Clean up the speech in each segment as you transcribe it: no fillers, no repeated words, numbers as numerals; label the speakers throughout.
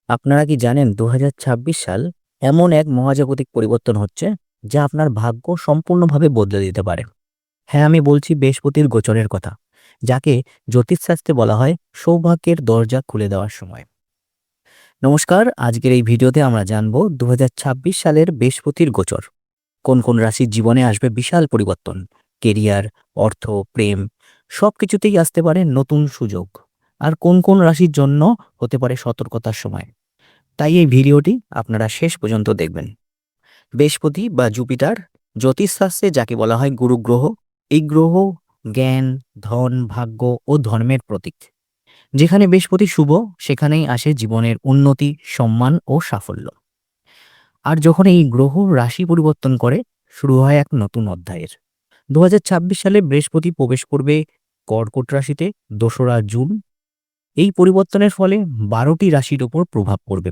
Speaker 1: আপনারা কি জানেন ২০২৬ সাল এমন এক মহাজাগতিক পরিবর্তন হচ্ছে যা আপনার ভাগ্য সম্পূর্ণভাবে বদলে দিতে পারে। হ্যাঁ, আমি বলছি বৃহস্পতির গোচরের কথা, যাকে জ্যোতিষশাস্ত্রে বলা হয় সৌভাগ্যের দরজা খুলে দেওয়ার সময়। নমস্কার, আজকের এই ভিডিওতে আমরা জানব ২০২৬ সালের বৃহস্পতির গোচর। কোন কোন রাশির জীবনে আসবে বিশাল পরিবর্তন, কেরিয়ার, অর্থ, প্রেম সবকিছুতেই আসতে পারে নতুন সুযোগ। আর কোন কোন রাশির জন্য হতে পারে সতর্কতার সময়। তাই এই ভিডিওটি আপনারা শেষ পর্যন্ত দেখবেন। বৃহস্পতি বা জুপিটার জ্যোতিষশাস্ত্রে যাকে বলা হয় গুরু গ্রহ, এই গ্রহ জ্ঞান, ধন, ভাগ্য ও ধর্মের প্রতীক। যেখানে বৃহস্পতি শুভ, সেখানেই আসে জীবনের উন্নতি, সম্মান ও সাফল্য। আর যখন এই গ্রহ রাশি পরিবর্তন করে, শুরু হয় এক নতুন অধ্যায়ের। ২০২৬ সালে বৃহস্পতি প্রবেশ করবে কর্কট রাশিতে ২রা জুন। এই পরিবর্তনের ফলে ১২টি রাশির ওপর প্রভাব পড়বে।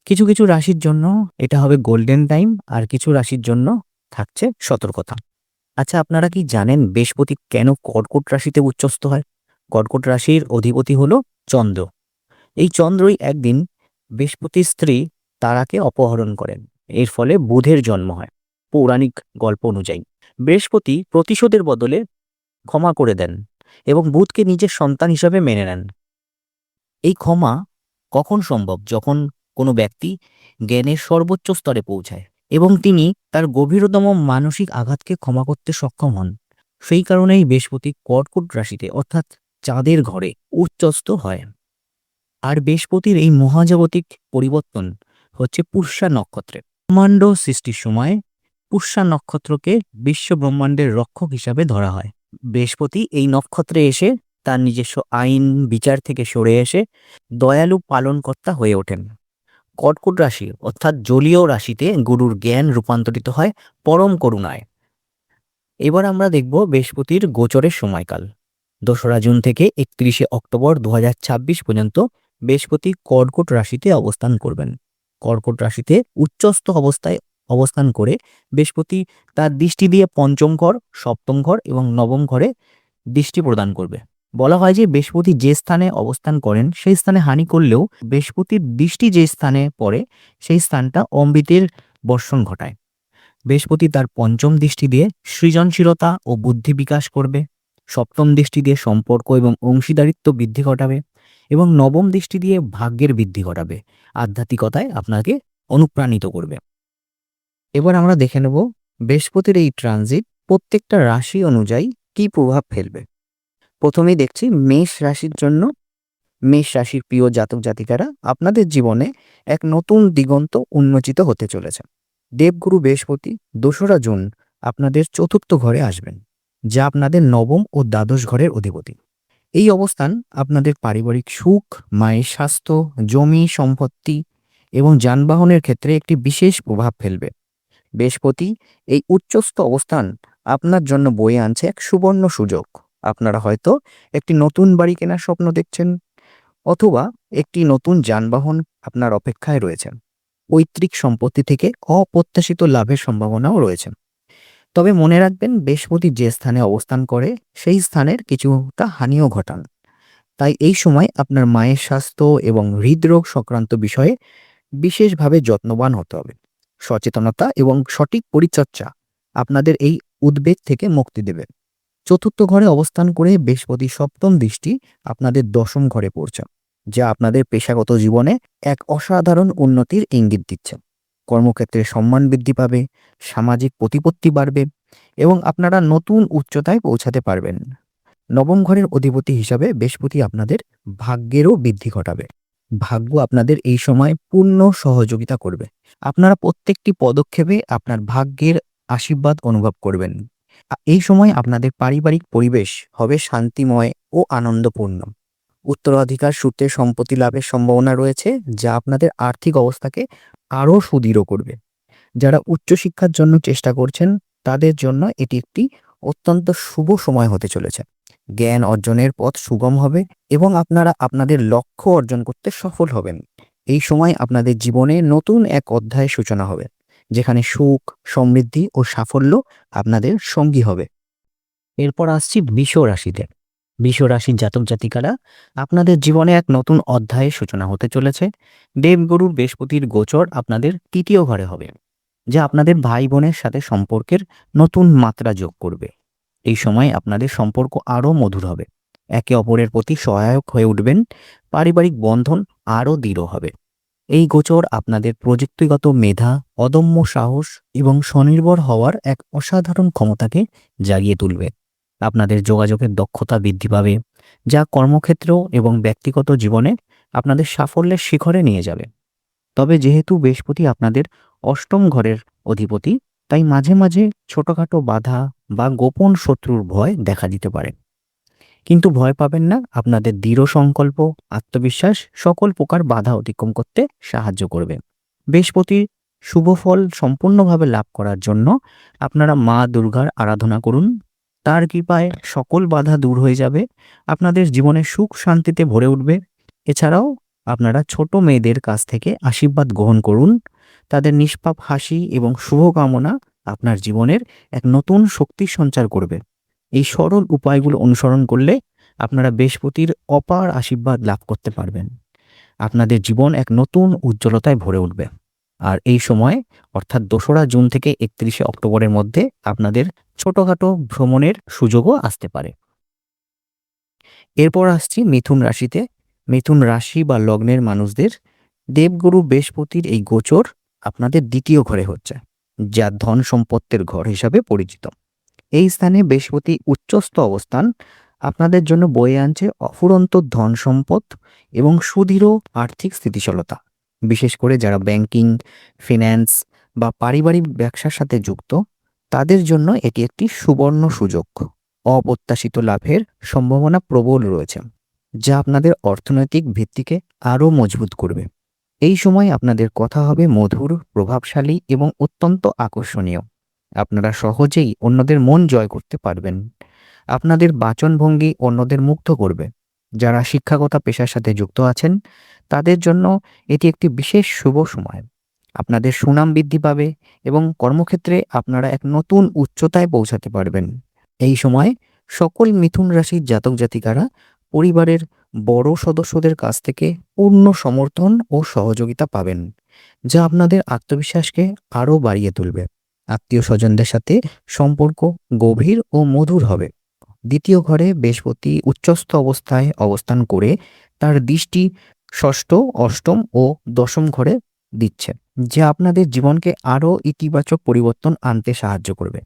Speaker 1: কিছু কিছু রাশির জন্য এটা হবে গোল্ডেন টাইম, আর কিছু রাশির জন্য থাকছে সতর্কতা। আচ্ছা, আপনারা কি জানেন বৃহস্পতি কেন কর্কট রাশিতে উচ্চস্থ হয়? কর্কট রাশির অধিপতি হলো চন্দ্র। এই চন্দ্রই একদিন বৃহস্পতির স্ত্রী তারাকে অপহরণ করেন। এর ফলে বুধের জন্ম হয়। পৌরাণিক গল্প অনুযায়ী বৃহস্পতি প্রতিশোধের বদলে ক্ষমা করে দেন এবং বুধকে নিজের সন্তান হিসাবে মেনে নেন। এই ক্ষমা কখন সম্ভব? যখন কোনো ব্যক্তি জ্ঞানের সর্বোচ্চ স্তরে পৌঁছায় এবং তিনি তার গভীরতম মানসিক আঘাতকে ক্ষমা করতে সক্ষম হন। সেই কারণেই বৃহস্পতি কর্কট রাশিতে অর্থাৎ চাঁদের ঘরে উচ্চস্থ হয়। আর বৃহস্পতির এই মহাজাগতিক পরিবর্তন হচ্ছে পুষ্যা নক্ষত্রে। ব্রহ্মাণ্ড সৃষ্টির সময় পুষ্যা নক্ষত্রকে বিশ্ব ব্রহ্মাণ্ডের রক্ষক হিসাবে ধরা হয়। বৃহস্পতি এই নক্ষত্রে এসে তার নিজস্ব আইন বিচার থেকে সরে এসে দয়ালু পালনকর্তা হয়ে ওঠেন। কর্কট রাশি অর্থাৎ জলীয় রাশিতে গুরুর জ্ঞান রূপান্তরিত হয় পরম করুণায়। এবার আমরা দেখব বৃহস্পতির গোচরের সময়কাল। ২রা জুন থেকে ৩১শে অক্টোবর ২০২৬ পর্যন্ত বৃহস্পতি কর্কট রাশিতে অবস্থান করবেন। কর্কট রাশিতে উচ্চস্থ অবস্থায় অবস্থান করে বৃহস্পতি তার দৃষ্টি দিয়ে পঞ্চম ঘর, সপ্তম ঘর এবং নবম ঘরে দৃষ্টি প্রদান করবে। বলা হয় যে বৃহস্পতি যে স্থানে অবস্থান করেন সেই স্থানে হানি করলেও বৃহস্পতির দৃষ্টি যে স্থানে পড়ে সেই স্থানটা অমৃতের বর্ষণ ঘটায়। বৃহস্পতি তার পঞ্চম দৃষ্টি দিয়ে সৃজনশীলতা ও বুদ্ধি বিকাশ করবে, সপ্তম দৃষ্টি দিয়ে সম্পর্ক এবং অংশীদারিত্ব বৃদ্ধি ঘটাবে এবং নবম দৃষ্টি দিয়ে ভাগ্যের বৃদ্ধি ঘটাবে, আধ্যাত্মিকতায় আপনাকে অনুপ্রাণিত করবে। এবার আমরা দেখে নেব বৃহস্পতির এই ট্রানজিট প্রত্যেকটা রাশি অনুযায়ী কি প্রভাব ফেলবে। প্রথমেই দেখছি মেষ রাশির জন্য। মেষ রাশির প্রিয় জাতক জাতিকারা, আপনাদের জীবনে এক নতুন দিগন্ত উন্মোচিত হতে চলেছে। দেবগুরু বৃহস্পতি ২রা জুন আপনাদের চতুর্থ ঘরে আসবেন, যা আপনাদের নবম ও দ্বাদশ ঘরের অধিপতি। এই অবস্থান আপনাদের পারিবারিক সুখ, মায়ের স্বাস্থ্য, জমি সম্পত্তি এবং যানবাহনের ক্ষেত্রে একটি বিশেষ প্রভাব ফেলবে। বৃহস্পতি এই উচ্চস্থ অবস্থান আপনার জন্য বয়ে আনছে এক সুবর্ণ সুযোগ। আপনারা হয়তো একটি নতুন বাড়ি কেনার স্বপ্ন দেখছেন, অথবা একটি নতুন যানবাহন আপনার অপেক্ষায় রয়েছে। পৈতৃক সম্পত্তি থেকে অপ্রত্যাশিত লাভের সম্ভাবনাও রয়েছে। তবে মনে রাখবেন, বৃহস্পতি যে স্থানে অবস্থান করে সেই স্থানের কিছুটা হানিও ঘটান। তাই এই সময় আপনার মায়ের স্বাস্থ্য এবং হৃদরোগ সংক্রান্ত বিষয়ে বিশেষভাবে যত্নবান হতে হবে। সচেতনতা এবং সঠিক পরিচর্যা আপনাদের এই উদ্বেগ থেকে মুক্তি দেবে। চতুর্থ ঘরে অবস্থান করে বৃহস্পতি সপ্তম দৃষ্টি আপনাদের দশম ঘরে পড়ছে, যা আপনাদের পেশাগত জীবনে এক অসাধারণ উন্নতির ইঙ্গিত দিচ্ছে। কর্মক্ষেত্রে সম্মান বৃদ্ধি পাবে, সামাজিক প্রতিপত্তি বাড়বে এবং আপনারা নতুন উচ্চতায় পৌঁছাতে পারবেন। নবম ঘরের অধিপতি হিসাবে বৃহস্পতি আপনাদের ভাগ্যেরও বৃদ্ধি ঘটাবে। ভাগ্য আপনাদের এই সময় পূর্ণ সহযোগিতা করবে। আপনারা প্রত্যেকটি পদক্ষেপে আপনার ভাগ্যের আশীর্বাদ অনুভব করবেন। এই সময় আপনাদের পারিবারিক পরিবেশ হবে শান্তিময় ও আনন্দপূর্ণ। উত্তরাধিকার সূত্রে সম্পত্তি লাভের সম্ভাবনা রয়েছে, যা আপনাদের আর্থিক অবস্থাকে আরও সুদৃঢ় করবে। যারা উচ্চশিক্ষার জন্য চেষ্টা করছেন তাদের জন্য এটি একটি অত্যন্ত শুভ সময় হতে চলেছে। জ্ঞান অর্জনের পথ সুগম হবে এবং আপনারা আপনাদের লক্ষ্য অর্জন করতে সফল হবেন। এই সময় আপনাদের জীবনে নতুন এক অধ্যায়ের সূচনা হবে, যেখানে সুখ, সমৃদ্ধি ও সাফল্য আপনাদের সঙ্গী হবে। এরপর আসছি বৃষ রাশিতে। বৃষ রাশির জাতক জাতিকারা, আপনাদের জীবনে এক নতুন অধ্যায়ের সূচনা হতে চলেছে। দেবগুরু বৃহস্পতির গোচর আপনাদের তৃতীয় ঘরে হবে, যা আপনাদের ভাই বোনের সাথে সম্পর্কের নতুন মাত্রা যোগ করবে। এই সময় আপনাদের সম্পর্ক আরও মধুর হবে, একে অপরের প্রতি সহায়ক হয়ে উঠবেন, পারিবারিক বন্ধন আরও দৃঢ় হবে। এই গোচর আপনাদের প্রযুক্তিগত মেধা, অদম্য সাহস এবং স্বনির্ভর হওয়ার এক অসাধারণ ক্ষমতাকে জাগিয়ে তুলবে। আপনাদের যোগাযোগের দক্ষতা বৃদ্ধি পাবে, যা কর্মক্ষেত্র এবং ব্যক্তিগত জীবনে আপনাদের সাফল্যের শিখরে নিয়ে যাবে। তবে যেহেতু বৃহস্পতি আপনাদের অষ্টম ঘরের অধিপতি, তাই মাঝে মাঝে ছোটখাটো বাধা বা গোপন শত্রুর ভয় দেখা দিতে পারে। কিন্তু ভয় পাবেন না, আপনাদের দৃঢ় সংকল্প, আত্মবিশ্বাস সকল প্রকার বাধা অতিক্রম করতে সাহায্য করবে। বৃহস্পতির শুভ ফল সম্পূর্ণভাবে লাভ করার জন্য আপনারা মা দুর্গার আরাধনা করুন। তার কৃপায় সকল বাধা দূর হয়ে যাবে, আপনাদের জীবনে সুখ শান্তিতে ভরে উঠবে। এছাড়াও আপনারা ছোট মেয়েদের কাছ থেকে আশীর্বাদ গ্রহণ করুন। তাদের নিষ্পাপ হাসি এবং শুভকামনা আপনার জীবনের এক নতুন শক্তি সঞ্চার করবে। এই সরল উপায়গুলো অনুসরণ করলে আপনারা বৃহস্পতির অপার আশীর্বাদ লাভ করতে পারবেন। আপনাদের জীবন এক নতুন উজ্জ্বলতায় ভরে উঠবে। আর এই সময় অর্থাৎ 2রা জুন থেকে 31শে অক্টোবরের মধ্যে আপনাদের ছোটখাটো ভ্রমণের সুযোগও আসতে পারে। এরপর আসছি মিথুন রাশিতে। মিথুন রাশি বা লগ্নের মানুষদের দেবগুরু বৃহস্পতির এই গোচর আপনাদের দ্বিতীয় ঘরে হচ্ছে, যা ধন সম্পত্তির ঘর হিসাবে পরিচিত। এই স্থানে বৃহস্পতি উচ্চস্থ অবস্থান আপনাদের জন্য বয়ে আনছে অফুরন্ত ধন সম্পদ এবং সুদৃঢ় আর্থিক স্থিতিশীলতা। বিশেষ করে যারা ব্যাংকিং, ফিন্যান্স বা পারিবারিক ব্যবসার সাথে যুক্ত, তাদের জন্য এটি একটি সুবর্ণ সুযোগ। অপ্রত্যাশিত লাভের সম্ভাবনা প্রবল রয়েছে, যা আপনাদের অর্থনৈতিক ভিত্তিকে আরও মজবুত করবে। এই সময় আপনাদের কথা হবে মধুর, প্রভাবশালী এবং অত্যন্ত আকর্ষণীয়। আপনারা সহজেই অন্যদের মন জয় করতে পারবেন। আপনাদের বাচনভঙ্গি অন্যদের মুগ্ধ করবে। যারা শিক্ষাগত পেশার সাথে যুক্ত আছেন, তাদের জন্য এটি একটি বিশেষ শুভ সময়। আপনাদের সুনাম বৃদ্ধি পাবে এবং কর্মক্ষেত্রে আপনারা এক নতুন উচ্চতায় পৌঁছাতে পারবেন। এই সময় সকল মিথুন রাশির জাতক জাতিকারা পরিবারের বড় সদস্যদের কাছ থেকে পূর্ণ সমর্থন ও সহযোগিতা পাবেন, যা আপনাদের আত্মবিশ্বাসকে আরও বাড়িয়ে তুলবে। আত্মীয় স্বজনদের সাথে সম্পর্ক গভীর ও মধুর হবে। দ্বিতীয় ঘরে বৃহস্পতি উচ্চস্থ অবস্থায় অবস্থান করে তার দৃষ্টি ষষ্ঠ, অষ্টম ও দশম ঘরে দিচ্ছে, যা আপনাদের জীবনকে আরও ইতিবাচক পরিবর্তন আনতে সাহায্য করবে।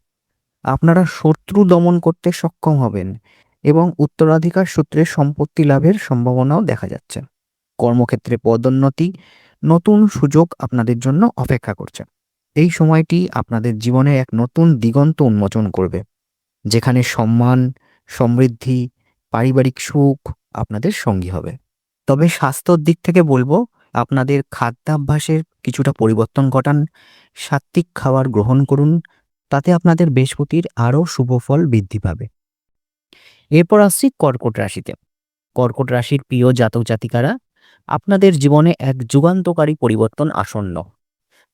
Speaker 1: আপনারা শত্রু দমন করতে সক্ষম হবেন এবং উত্তরাধিকার সূত্রে সম্পত্তি লাভের সম্ভাবনাও দেখা যাচ্ছে। কর্মক্ষেত্রে পদোন্নতি, নতুন সুযোগ আপনাদের জন্য অপেক্ষা করছে। এই সময়টি আপনাদের জীবনে এক নতুন দিগন্ত উন্মোচন করবে, যেখানে সম্মান, সমৃদ্ধি, পারিবারিক সুখ আপনাদের সঙ্গী হবে। তবে স্বাস্থ্যর দিক থেকে বলবো, আপনাদের খাদ্যাভ্যাসের কিছুটা পরিবর্তন ঘটান, সাত্ত্বিক খাবার গ্রহণ করুন, তাতে আপনাদের বৃহস্পতির আরও শুভ ফল বৃদ্ধি পাবে। এরপর আসছি কর্কট রাশিতে। কর্কট রাশির প্রিয় জাতক জাতিকারা, আপনাদের জীবনে এক যুগান্তকারী পরিবর্তন আসন্ন।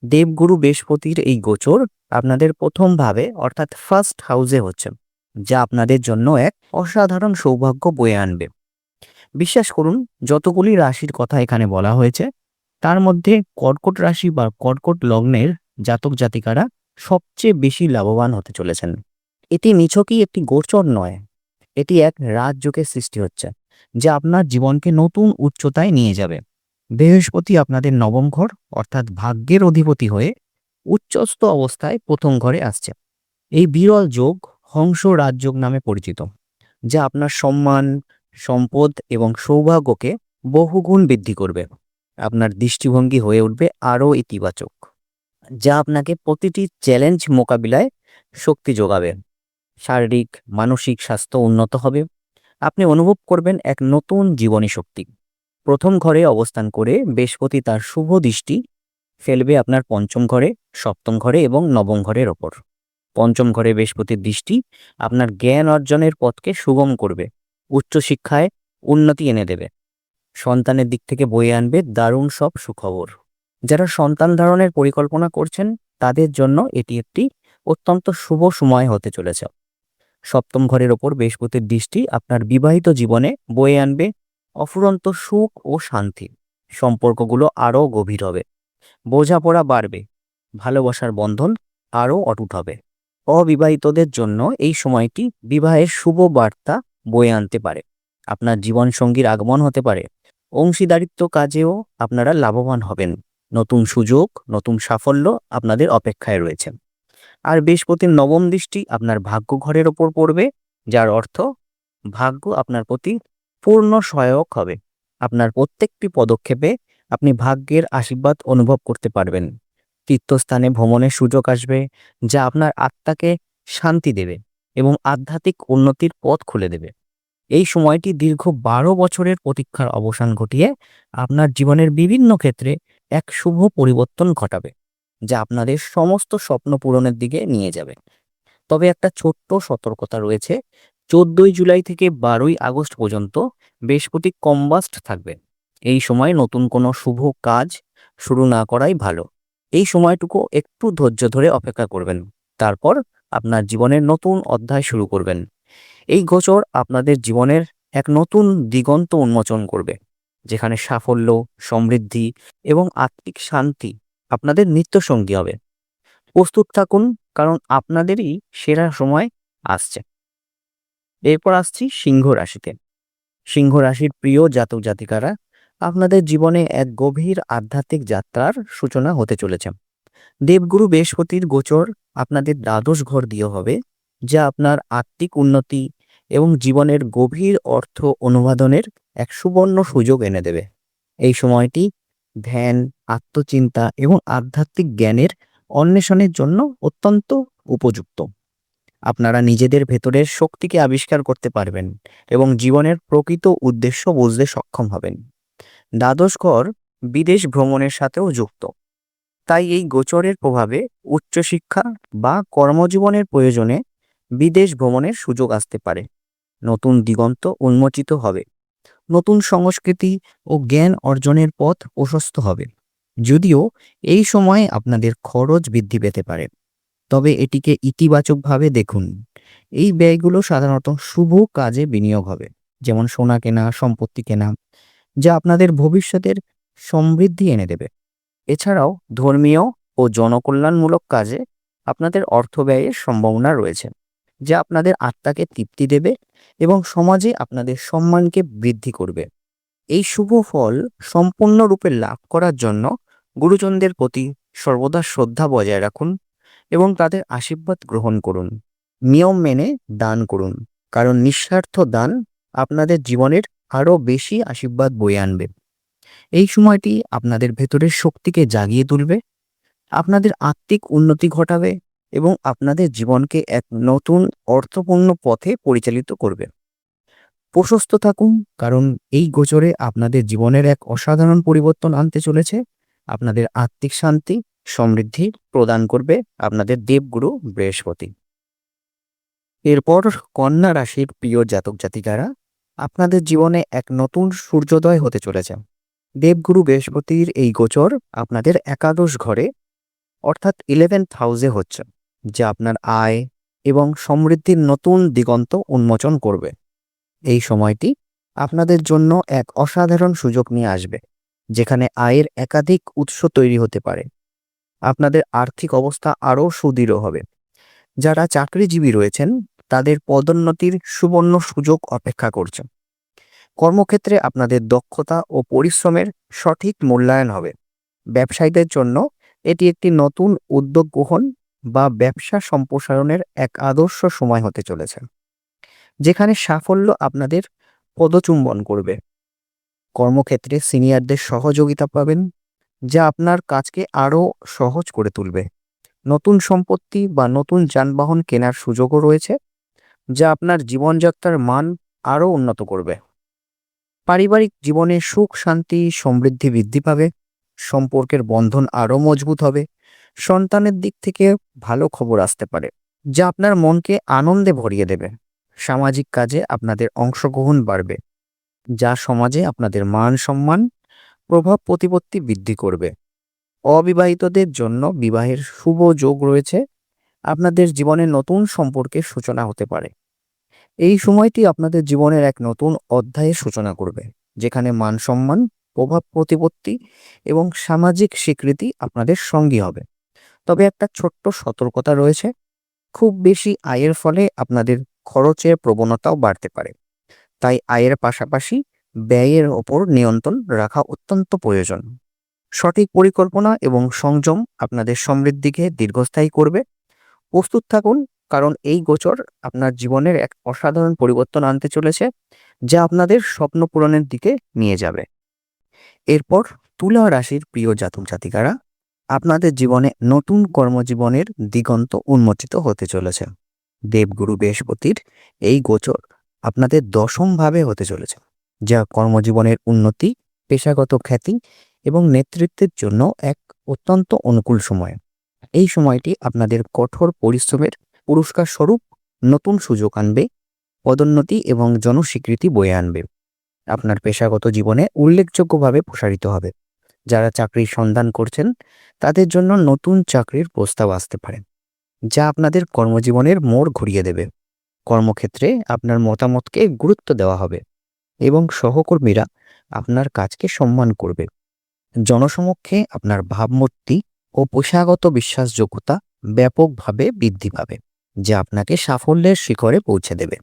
Speaker 1: দেবগুরু বৃহস্পতির এই গোচর আপনাদের প্রথম ভাবে অর্থাৎ ফার্স্ট হাউসে হচ্ছে, যা আপনাদের জন্য এক অসাধারণ সৌভাগ্য বয়ে আনবে। বিশ্বাস করুন, যতগুলি রাশির কথা এখানে বলা হয়েছে, তার মধ্যে কর্কট রাশি বা কর্কট লগ্নের জাতক জাতিকারা সবচেয়ে বেশি লাভবান হতে চলেছেন। এটি নিছকই একটি গোচর নয়, এটি এক রাজযোগের সৃষ্টি হচ্ছে, যা আপনার জীবনকে নতুন উচ্চতায় নিয়ে যাবে। বৃহস্পতি আপনাদের নবম ঘর অর্থাৎ ভাগ্যের অধিপতি হয়ে উচ্চস্থ অবস্থায় প্রথম ঘরে আসছে। এই বিরল যোগ হংস রাজযোগ নামে পরিচিত, যা আপনার সম্মান, সম্পদ এবং সৌভাগ্যকে বহুগুণ বৃদ্ধি করবে। আপনার দৃষ্টিভঙ্গি হয়ে উঠবে আরও ইতিবাচক, যা আপনাকে প্রতিটি চ্যালেঞ্জ মোকাবিলায় শক্তি যোগাবে। শারীরিক, মানসিক স্বাস্থ্য উন্নত হবে। আপনি অনুভব করবেন এক নতুন জীবনী শক্তি। প্রথম ঘরে অবস্থান করে বৃহস্পতি তার শুভ দৃষ্টি ফেলবে আপনার পঞ্চম ঘরে, সপ্তম ঘরে এবং নবম ঘরের ওপর। পঞ্চম ঘরে বৃহস্পতির দৃষ্টি আপনার জ্ঞান অর্জনের পথকে সুগম করবে, উচ্চশিক্ষায় উন্নতি এনে দেবে, সন্তানের দিক থেকে বয়ে আনবে দারুণ সব সুখবর। যারা সন্তান ধারণের পরিকল্পনা করছেন, তাদের জন্য এটি একটি অত্যন্ত শুভ সময় হতে চলেছে। সপ্তম ঘরের ওপর বৃহস্পতির দৃষ্টি আপনার বিবাহিত জীবনে বয়ে আনবে অফুরন্ত সুখ ও শান্তি। সম্পর্কগুলো আরও গভীর হবে, বোঝাপড়া বাড়বে, ভালোবাসার বন্ধন আরও অটুট হবে। অবিবাহিতদের জন্য এই সময়টি বিবাহের শুভ বার্তা বয়ে আনতে পারে। আপনার জীবনসঙ্গীর আগমন হতে পারে। অংশীদারিত্ব কাজেও আপনারা লাভবান হবেন। নতুন সুযোগ, নতুন সাফল্য আপনাদের অপেক্ষায় রয়েছে। আর বৃহস্পতির নবম দৃষ্টি আপনার ভাগ্য ঘরের ওপর পড়বে, যার অর্থ ভাগ্য আপনার প্রতি পূর্ণ সহায়ক হবে। আপনার প্রত্যেকটি পদক্ষেপে আপনি ভাগ্যের আশীর্বাদ অনুভব করতে পারবেন। তীর্থস্থানে ভ্রমণের সুযোগ আসবে, যা আপনার আত্মাকে শান্তি দেবে এবং আধ্যাত্মিক উন্নতির পথ খুলে দেবে। এই সময়টি দীর্ঘ 12 বছরের প্রতীক্ষার অবসান ঘটিয়ে আপনার জীবনের বিভিন্ন ক্ষেত্রে এক শুভ পরিবর্তন ঘটাবে, যা আপনাদের সমস্ত স্বপ্ন পূরণের দিকে নিয়ে যাবে। তবে একটা ছোট্ট সতর্কতা রয়েছে। 14ই জুলাই থেকে 12ই আগস্ট পর্যন্ত বৃহস্পতি কম্বাস্ট থাকবে। এই সময় নতুন কোনো শুভ কাজ শুরু না করাই ভালো। এই সময়টুকু একটু ধৈর্য ধরে অপেক্ষা করবেন, তারপর আপনার জীবনের নতুন অধ্যায় শুরু করবেন। এই গোচর আপনাদের জীবনের এক নতুন দিগন্ত উন্মোচন করবে, যেখানে সাফল্য, সমৃদ্ধি এবং আত্মিক শান্তি আপনাদের নিত্যসঙ্গী হবে। প্রস্তুত থাকুন, কারণ আপনাদেরই সেরা সময় আসছে। এরপর আসছি সিংহ রাশিতে। সিংহ রাশির প্রিয় জাতক জাতিকারা, আপনাদের জীবনে এক গভীর আধ্যাত্মিক যাত্রার সূচনা হতে চলেছে। দেবগুরু বৃহস্পতির গোচর আপনাদের দ্বাদশ ঘর দিয়ে হবে, যা আপনার আত্মিক উন্নতি এবং জীবনের গভীর অর্থ অনুবাদনের এক সুবর্ণ সুযোগ এনে দেবে। এই সময়টি ধ্যান, আত্মচিন্তা এবং আধ্যাত্মিক জ্ঞানের অন্বেষণের জন্য অত্যন্ত উপযুক্ত। আপনারা নিজেদের ভেতরের শক্তিকে আবিষ্কার করতে পারবেন এবং জীবনের প্রকৃত উদ্দেশ্য বুঝতে সক্ষম হবেন। দ্বাদশ ঘর বিদেশ ভ্রমণের সাথেও যুক্ত, তাই এই গোচরের প্রভাবে উচ্চশিক্ষা বা কর্মজীবনের প্রয়োজনে বিদেশ ভ্রমণের সুযোগ আসতে পারে। নতুন দিগন্ত উন্মোচিত হবে, নতুন সংস্কৃতি ও জ্ঞান অর্জনের পথ প্রশস্ত হবে। যদিও এই সময়ে আপনাদের খরচ বৃদ্ধি পেতে পারে, তবে এটিকে ইতিবাচকভাবে দেখুন। এই ব্যয়গুলো সাধারণত শুভ কাজে বিনিয়োগ হবে, যেমন সোনা কেনা, সম্পত্তি কেনা, যা আপনাদের ভবিষ্যতের সমৃদ্ধি এনে দেবে। এছাড়াও ধর্মীয় ও জনকল্যাণমূলক কাজে আপনাদের অর্থ ব্যয়ের সম্ভাবনা রয়েছে, যা আপনাদের আত্মাকে তৃপ্তি দেবে এবং সমাজে আপনাদের সম্মানকে বৃদ্ধি করবে। এই শুভ ফল সম্পূর্ণরূপে লাভ করার জন্য গুরুজনদের প্রতি সর্বদা শ্রদ্ধা বজায় রাখুন এবং তাদের আশীর্বাদ গ্রহণ করুন। নিয়ম মেনে দান করুন, কারণ নিঃস্বার্থ দান আপনাদের জীবনের আরও বেশি আশীর্বাদ বয়ে আনবে। এই সময়টি আপনাদের ভেতরের শক্তিকে জাগিয়ে তুলবে, আপনাদের আত্মিক উন্নতি ঘটাবে এবং আপনাদের জীবনকে এক নতুন অর্থপূর্ণ পথে পরিচালিত করবে। প্রশস্ত থাকুন, কারণ এই গোচরে আপনাদের জীবনের এক অসাধারণ পরিবর্তন আনতে চলেছে। আপনাদের আত্মিক শান্তি, সমৃদ্ধি প্রদান করবে আপনাদের দেবগুরু বৃহস্পতি। এরপর কন্যা রাশির প্রিয় জাতক জাতিকারা, আপনাদের জীবনে এক নতুন সূর্যোদয় হতে চলেছে। দেবগুরু বৃহস্পতির এই গোচর আপনাদের একাদশ ঘরে অর্থাৎ 11th হাউসে হচ্ছে, যা আপনার আয় এবং সমৃদ্ধির নতুন দিগন্ত উন্মোচন করবে। এই সময়টি আপনাদের জন্য এক অসাধারণ সুযোগ নিয়ে আসবে, যেখানে আয়ের একাধিক উৎস তৈরি হতে পারে। আপনাদের আর্থিক অবস্থা আরও সুদৃঢ় হবে। যারা চাকরিজীবী রয়েছেন, তাদের পদোন্নতির সুবর্ণ সুযোগ অপেক্ষা করছে। কর্মক্ষেত্রে আপনাদের দক্ষতা ও পরিশ্রমের সঠিক মূল্যায়ন হবে। ব্যবসায়ীদের জন্য এটি একটি নতুন উদ্যোগ গ্রহণ বা ব্যবসা সম্প্রসারণের এক আদর্শ সময় হতে চলেছে, যেখানে সাফল্য আপনাদের পদচুম্বন করবে। কর্মক্ষেত্রে সিনিয়রদের সহযোগিতা পাবেন, যা আপনার কাজকে আরও সহজ করে তুলবে। নতুন সম্পত্তি বা নতুন যানবাহন কেনার সুযোগও রয়েছে, যা আপনার জীবনযাত্রার মান আরও উন্নত করবে। পারিবারিক জীবনে সুখ, শান্তি, সমৃদ্ধি বৃদ্ধি পাবে। সম্পর্কের বন্ধন আরও মজবুত হবে। সন্তানের দিক থেকে ভালো খবর আসতে পারে, যা আপনার মনকে আনন্দে ভরিয়ে দেবে। সামাজিক কাজে আপনাদের অংশগ্রহণ বাড়বে, যা সমাজে আপনাদের মান সম্মান, প্রভাব প্রতিপত্তি বৃদ্ধি করবে। অবিবাহিতদের জন্য বিবাহের শুভ যোগ রয়েছে। আপনাদের জীবনে নতুন সম্পর্কের সূচনা হতে পারে, এই সময়টি আপনাদের জীবনের এক নতুন অধ্যায়ের সূচনা করবে, যেখানে মান সম্মান, প্রভাব প্রতিপত্তি এবং সামাজিক স্বীকৃতি আপনাদের সঙ্গী হবে। তবে একটা ছোট্ট সতর্কতা রয়েছে, খুব বেশি আয়ের ফলে আপনাদের খরচের প্রবণতাও বাড়তে পারে। তাই আয়ের পাশাপাশি ব্যয়ের ওপর নিয়ন্ত্রণ রাখা অত্যন্ত প্রয়োজন। সঠিক পরিকল্পনা এবং সংযম আপনাদের সমৃদ্ধিকে দীর্ঘস্থায়ী করবে। প্রস্তুত থাকুন, কারণ এই গোচর আপনার জীবনের এক অসাধারণ পরিবর্তন আনতে চলেছে, যা আপনাদের স্বপ্ন পূরণের দিকে নিয়ে যাবে। এরপর তুলা রাশির প্রিয় জাতক জাতিকারা, আপনাদের জীবনে নতুন কর্মজীবনের দিগন্ত উন্মোচিত হতে চলেছে। দেবগুরু বৃহস্পতির এই গোচর আপনাদের দশম ভাবে হতে চলেছে, যা কর্মজীবনের উন্নতি, পেশাগত খ্যাতি এবং নেতৃত্বের জন্য এক অত্যন্ত অনুকূল সময়। এই সময়টি আপনাদের কঠোর পরিশ্রমের পুরস্কার স্বরূপ নতুন সুযোগ আনবে, পদোন্নতি এবং জনস্বীকৃতি বয়ে আনবে। আপনার পেশাগত জীবনে উল্লেখযোগ্যভাবে প্রসারিত হবে। যারা চাকরির সন্ধান করছেন তাদের জন্য নতুন চাকরির প্রস্তাব আসতে পারে, যা আপনাদের কর্মজীবনের মোড় ঘুরিয়ে দেবে। কর্মক্ষেত্রে আপনার মতামতকে গুরুত্ব দেওয়া হবে এবং সহকর্মীরা আপনার কাজকে সম্মান করবে। জনসমক্ষে আপনার ভাবমূর্তি ও পেশাগত বিশ্বাসযোগ্যতা ব্যাপকভাবে বৃদ্ধি পাবে, যা আপনাকে সাফল্যের শিখরে পৌঁছে দেবে।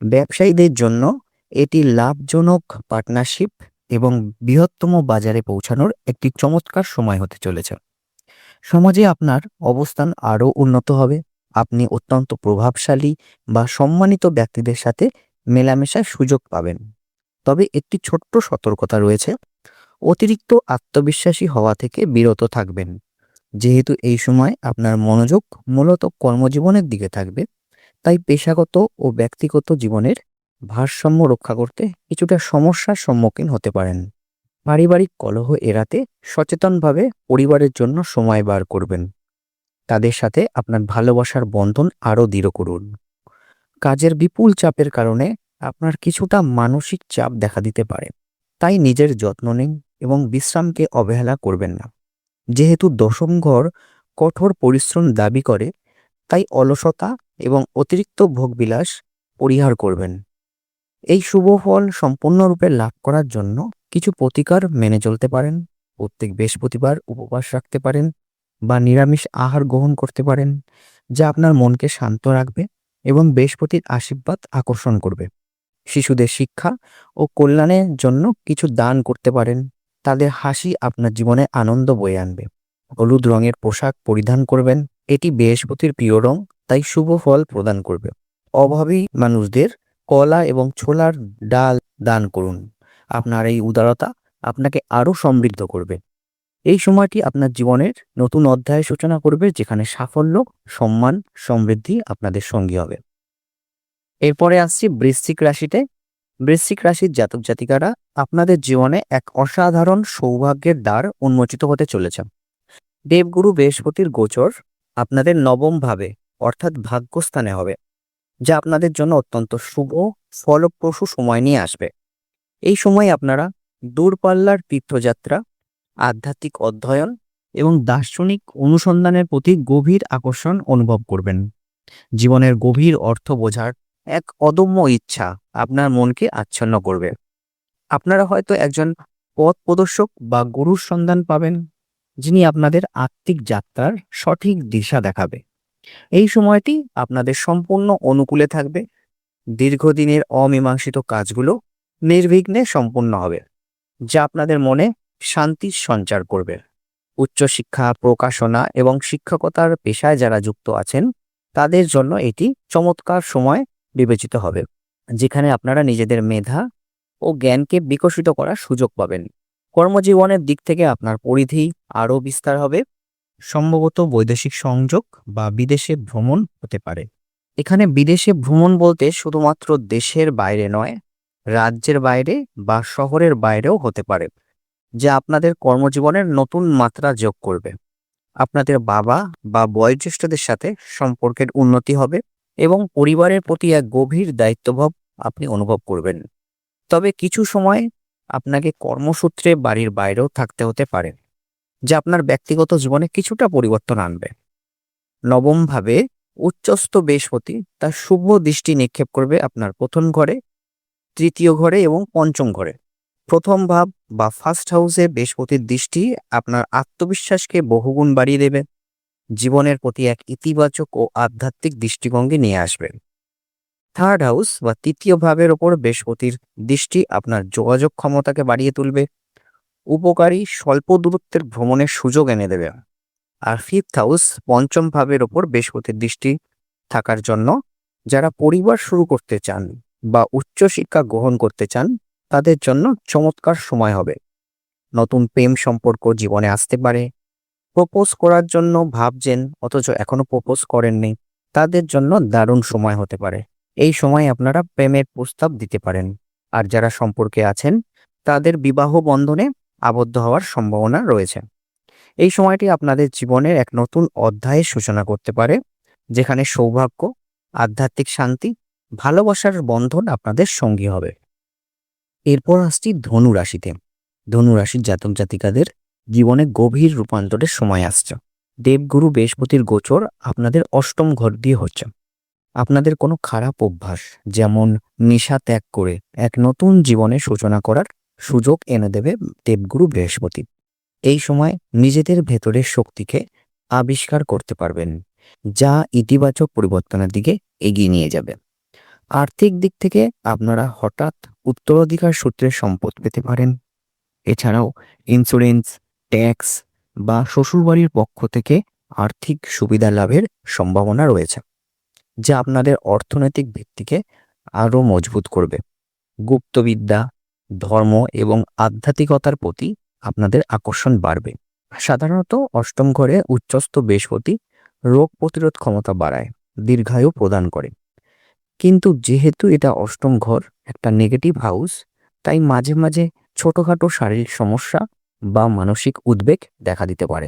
Speaker 1: ব্যবসায়ীদের জন্য এটি লাভজনক পার্টনারশিপ এবং বৃহত্তম বাজারে পৌঁছানোর একটি চমৎকার সময় হতে চলেছে। সমাজে আপনার অবস্থান আরও উন্নত হবে। আপনি অত্যন্ত প্রভাবশালী বা সম্মানিত ব্যক্তিদের সাথে মেলামেশার সুযোগ পাবেন। তবে একটি ছোট্ট সতর্কতা রয়েছে, অতিরিক্ত আত্মবিশ্বাসী হওয়া থেকে বিরত থাকবেন, যেহেতু এই সময় আপনার মনোযোগ মূলত কর্মজীবনের দিকে থাকবে। তাই পেশাগত ও ব্যক্তিগত জীবনের ভারসাম্য রক্ষা করতে কিছুটা সমস্যার সম্মুখীন হতে পারেন। পারিবারিক কলহ এড়াতে সচেতনভাবে পরিবারের জন্য সময় বার করবেন। তাদের সাথে আপনার ভালোবাসার বন্ধন আরও দৃঢ় করুন। কাজের বিপুল চাপের কারণে আপনার কিছুটা মানসিক চাপ দেখা দিতে পারে, তাই নিজের যত্ন নিন এবং বিশ্রামকে অবহেলা করবেন না। যেহেতু দশম ঘর কঠোর পরিশ্রম দাবি করে, তাই অলসতা এবং অতিরিক্ত ভোগবিলাস পরিহার করবেন। এই শুভ ফল সম্পূর্ণরূপে লাভ করার জন্য কিছু প্রতিকার মেনে চলতে পারেন। প্রত্যেক বৃহস্পতিবার উপবাস রাখতে পারেন বা নিরামিষ আহার গ্রহণ করতে পারেন, যা আপনার মনকে শান্ত রাখবে এবং বৃহস্পতির আশীর্বাদ আকর্ষণ করবে। শিশুদের শিক্ষা ও কল্যাণের জন্য কিছু দান করতে পারেন। তাদের হাসি আপনার জীবনে আনন্দ বয়ে আনবে। হলুদ রঙের পোশাক পরিধান করবেন, এটি বৃহস্পতির প্রিয় রং, তাই শুভ ফল প্রদান করবে। অভাবী মানুষদের কলা এবং ছোলার ডাল দান করুন। আপনার এই উদারতা আপনাকে আরও সমৃদ্ধ করবে। এই সময়টি আপনার জীবনের নতুন অধ্যায়ের সূচনা করবে, যেখানে সাফল্য, সম্মান, সমৃদ্ধি আপনাদের সঙ্গী হবে। এরপরে আসছি বৃশ্চিক রাশিতে। বৃশ্চিক রাশির জাতক জাতিকারা, আপনাদের জীবনে এক অসাধারণ সৌভাগ্যের দ্বার উন্মোচিত হতে চলেছে। দেবগুরু বৃহস্পতির গোচর আপনাদের নবম ভাবে অর্থাৎ ভাগ্যস্থানে হবে, যা আপনাদের জন্য অত্যন্ত শুভ ফলপ্রসূ সময় নিয়ে আসবে। এই সময় আপনারা দূরপাল্লার তীর্থযাত্রা, আধ্যাত্মিক অধ্যয়ন এবং দার্শনিক অনুসন্ধানের প্রতি গভীর আকর্ষণ অনুভব করবেন। জীবনের গভীর অর্থ বোঝার এক অদম্য ইচ্ছা আপনার মনকে আচ্ছন্ন করবে। আপনারা হয়তো একজন পথ প্রদর্শক বা গুরুর সন্ধান পাবেন, যিনি আপনাদের আত্মিক যাত্রার সঠিক দিশা দেখাবে। এই সময়টি আপনাদের সম্পূর্ণ অনুকূলে থাকবে। দীর্ঘদিনের অমীমাংসিত কাজগুলো নির্বিঘ্নে সম্পূর্ণ হবে, যা আপনাদের মনে শান্তির সঞ্চার করবে। উচ্চশিক্ষা, প্রকাশনা এবং শিক্ষকতার পেশায় যারা যুক্ত আছেন তাদের জন্য এটি চমৎকার সময় বিবেচিত হবে, যেখানে আপনারা নিজেদের মেধা ও জ্ঞানকে বিকশিত করার সুযোগ পাবেন। কর্মজীবনের দিক থেকে আপনার পরিধি আরও বিস্তার হবে। সম্ভবত বৈদেশিক সংযোগ বা বিদেশে ভ্রমণ হতে পারে। এখানে বিদেশে ভ্রমণ বলতে শুধুমাত্র দেশের বাইরে নয়, রাজ্যের বাইরে বা শহরের বাইরেও হতে পারে, যা আপনাদের কর্মজীবনের নতুন মাত্রা যোগ করবে। আপনাদের বাবা বা বয়োজ্যেষ্ঠদের সাথে সম্পর্কের উন্নতি হবে এবং পরিবারের প্রতি এক গভীর দায়িত্বভাব আপনি অনুভব করবেন। তবে কিছু সময় আপনাকে কর্মসূত্রে বাড়ির বাইরেও থাকতে হতে পারে, যা আপনার ব্যক্তিগত জীবনে কিছুটা পরিবর্তন আনবে। নবমভাবে উচ্চস্থ বৃহস্পতি তার শুভ দৃষ্টি নিক্ষেপ করবে আপনার প্রথম ঘরে, তৃতীয় ঘরে এবং পঞ্চম ঘরে। প্রথম ভাব বা ফার্স্ট হাউসে বৃহস্পতির দৃষ্টি আপনার আত্মবিশ্বাসকে বহুগুণ বাড়িয়ে দেবে, জীবনের প্রতি এক ইতিবাচক ও আধ্যাত্মিক দৃষ্টিভঙ্গি নিয়ে আসবে। থার্ড হাউস বা তৃতীয় ভাবের ওপর বৃহস্পতির দৃষ্টি আপনার যোগাযোগ ক্ষমতাকে বাড়িয়ে তুলবে, উপকারী স্বল্প দূরত্বের ভ্রমণের সুযোগ এনে দেবে। আর ফিফথ হাউস পঞ্চম ভাবের ওপর বৃহস্পতির দৃষ্টি থাকার জন্য যারা পরিবার শুরু করতে চান বা উচ্চশিক্ষা গ্রহণ করতে চান তাদের জন্য চমৎকার সময় হবে। নতুন প্রেম সম্পর্ক জীবনে আসতে পারে। প্রপোজ করার জন্য ভাবছেন অথচ এখনো প্রপোজ করেননি, তাদের জন্য দারুণ সময় হতে পারে। এই সময় আপনারা প্রেমের প্রস্তাব দিতে পারেন। আর যারা সম্পর্কে আছেন তাদের বিবাহ বন্ধনে আবদ্ধ হওয়ার সম্ভাবনা রয়েছে। এই সময়টি আপনাদের জীবনের এক নতুন অধ্যায়ের সূচনা করতে পারে, যেখানে সৌভাগ্য, আধ্যাত্মিক শান্তি, ভালোবাসার বন্ধন আপনাদের সঙ্গী হবে। এরপর আসছি ধনু রাশিতে। ধনু রাশির জাতক জাতিকাদের জীবনে গভীর রূপান্তরের সময় আসছে। দেবগুরু বৃহস্পতির গোচর আপনাদের অষ্টম ঘর দিয়ে হচ্ছে। আপনাদের কোনো খারাপ অভ্যাস যেমন নেশা ত্যাগ করে এক নতুন জীবনের সূচনা করার সুযোগ এনে দেবে দেবগুরু বৃহস্পতি। এই সময় নিজেদের ভেতরের শক্তিকে আবিষ্কার করতে পারবেন, যা ইতিবাচক পরিবর্তনের দিকে এগিয়ে নিয়ে যাবে। আর্থিক দিক থেকে আপনারা হঠাৎ উত্তরাধিকার সূত্রে সম্পদ পেতে পারেন। এছাড়াও ইন্স্যুরেন্স, ট্যাক্স বা শ্বশুরবাড়ির পক্ষ থেকে আর্থিক সুবিধা লাভের সম্ভাবনা রয়েছে, যা আপনাদের অর্থনৈতিক ভিত্তিকে আরও মজবুত করবে। গুপ্তবিদ্যা, ধর্ম এবং আধ্যাত্মিকতার প্রতি আপনাদের আকর্ষণ বাড়বে। সাধারণত অষ্টম ঘরে উচ্চস্থ বৃহস্পতি রোগ প্রতিরোধ ক্ষমতা বাড়ায়, দীর্ঘায়ু প্রদান করে। কিন্তু যেহেতু এটা অষ্টম ঘর, একটা নেগেটিভ হাউস, তাই মাঝে মাঝে ছোটখাটো শারীরিক সমস্যা বা মানসিক উদ্বেগ দেখা দিতে পারে,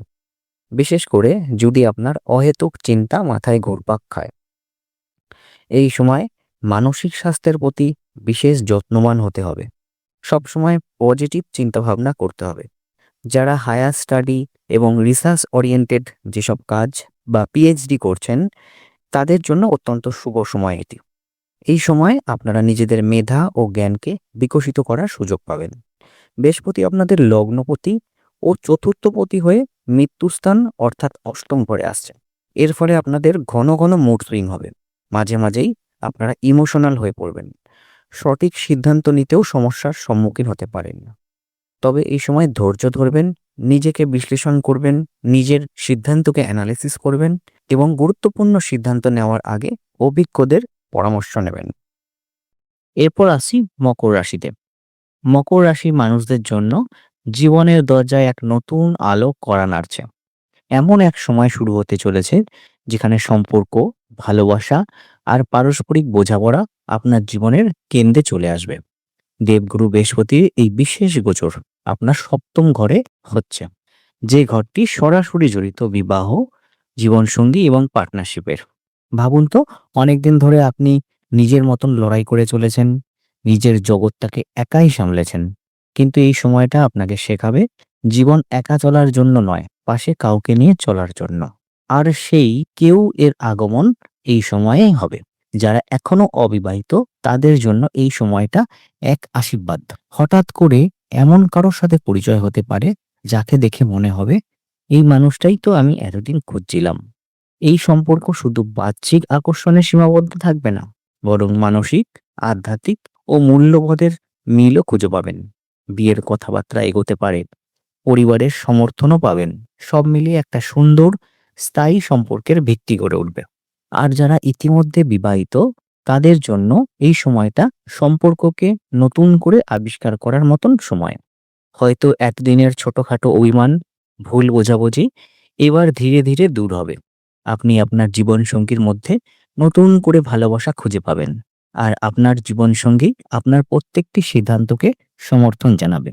Speaker 1: বিশেষ করে যদি আপনার অহেতুক চিন্তা মাথায় ঘুরপাক খায়। এই সময় মানসিক স্বাস্থ্যের প্রতি বিশেষ যত্নবান হতে হবে। সবসময় পজিটিভ চিন্তাভাবনা করতে হবে। যারা হায়ার স্টাডি এবং রিসার্চ ওরিয়েন্টেড যেসব কাজ বা পিএইচডি করছেন তাদের জন্য অত্যন্ত শুভ সময় এটি। এই সময় আপনারা নিজেদের মেধা ও জ্ঞানকে বিকশিত করার সুযোগ পাবেন। বৃহস্পতি আপনাদের লগ্নপতি ও চতুর্থপতি হয়ে মৃত্যুস্থান অর্থাৎ অষ্টম ঘরে আসছে। এর ফলে আপনাদের ঘন ঘন মুড সুইং হবে, মাঝে মাঝেই আপনারা ইমোশনাল হয়ে পড়বেন, সঠিক সিদ্ধান্ত নিতেও সমস্যার সম্মুখীন হতে পারেন। তবে এই সময় ধৈর্য ধরবেন, নিজেকে বিশ্লেষণ করবেন, নিজের সিদ্ধান্তকে অ্যানালিসিস করবেন এবং গুরুত্বপূর্ণ সিদ্ধান্ত নেওয়ার আগে অভিজ্ঞদের পরামর্শ নেবেন। এরপর আসি মকর রাশিতে। মকর রাশির মানুষদের জন্য জীবনের দরজায় এক নতুন আলো কড়া নাড়ছে। এমন এক সময় শুরু হতে চলেছে যেখানে সম্পর্ক, ভালোবাসা আর পারস্পরিক বোঝাপড়া আপনার জীবনের কেন্দ্রে চলে আসবে। দেবগুরু বৃহস্পতির এই বিশেষ গোচর আপনার সপ্তম ঘরে হচ্ছে, যে ঘরটি সরাসরি জড়িত বিবাহ, জীবনসঙ্গী এবং পার্টনারশিপের। ভাবুন তো, অনেকদিন ধরে আপনি নিজের মতন লড়াই করে চলেছেন, নিজের জগৎটাকে একাই সামলেছেন, কিন্তু এই সময়টা আপনাকে শেখাবে জীবন একা চলার জন্য নয়, পাশে কাউকে নিয়ে চলার জন্য। আর সেই কেউ এর আগমন এই সময়েই হবে। যারা এখনো অবিবাহিত তাদের জন্য এই সময়টা এক আশীর্বাদ। হঠাৎ করে এমন কারোর সাথে পরিচয় হতে পারে যাকে দেখে মনে হবে এই মানুষটাই তো আমি এতদিন খুঁজছিলাম। এই সম্পর্ক শুধু বাহ্যিক আকর্ষণে সীমাবদ্ধ থাকবে না, বরং মানসিক, আধ্যাত্মিক ও মূল্যবোধের মিলও খুঁজে পাবেন। বিয়ের কথাবার্তা এগোতে পারে, পরিবারের সমর্থনও পাবেন। সব মিলিয়ে একটা সুন্দর স্থায়ী সম্পর্কের ভিত্তি গড়ে উঠবে। আর যারা ইতিমধ্যে বিবাহিত তাদের জন্য এই সময়টা সম্পর্ককে নতুন করে আবিষ্কার করার মতন সময়। হয়তো একদিনের ছোটখাটো অভিমান, ভুল বোঝাবুঝি এবার ধীরে ধীরে দূর হবে। আপনি আপনার জীবনসঙ্গীর মধ্যে নতুন করে ভালোবাসা খুঁজে পাবেন, আর আপনার জীবনসঙ্গী আপনার প্রত্যেকটি সিদ্ধান্তকে সমর্থন জানাবে।